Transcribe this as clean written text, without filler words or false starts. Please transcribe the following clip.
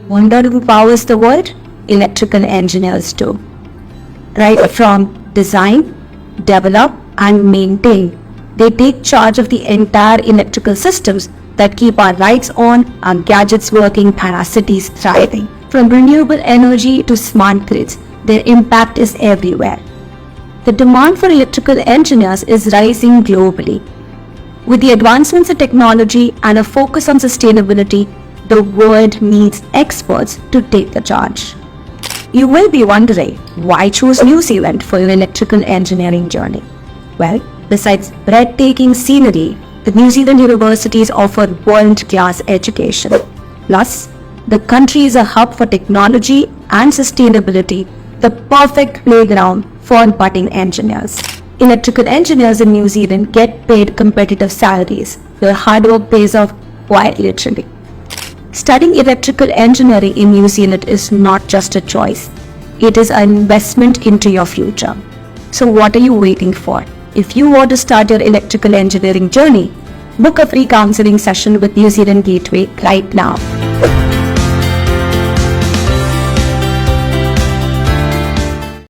Wonder who powers the world? Electrical engineers do. Right from design, develop and maintain, they take charge of the entire electrical systems that keep our lights on, our gadgets working and our cities thriving. From renewable energy to smart grids, their impact is everywhere. The demand for electrical engineers is rising globally. With the advancements in technology and a focus on sustainability, the world needs experts to take the charge. You will be wondering, why choose New Zealand for your electrical engineering journey? Well, besides breathtaking scenery, the New Zealand universities offer world-class education. Plus, the country is a hub for technology and sustainability, the perfect playground for budding engineers. Electrical engineers in New Zealand get paid competitive salaries. Their hard work pays off quite literally. Studying electrical engineering in New Zealand is not just a choice. It is an investment into your future. So what are you waiting for? If you want to start your electrical engineering journey, book a free counseling session with New Zealand Gateway right now.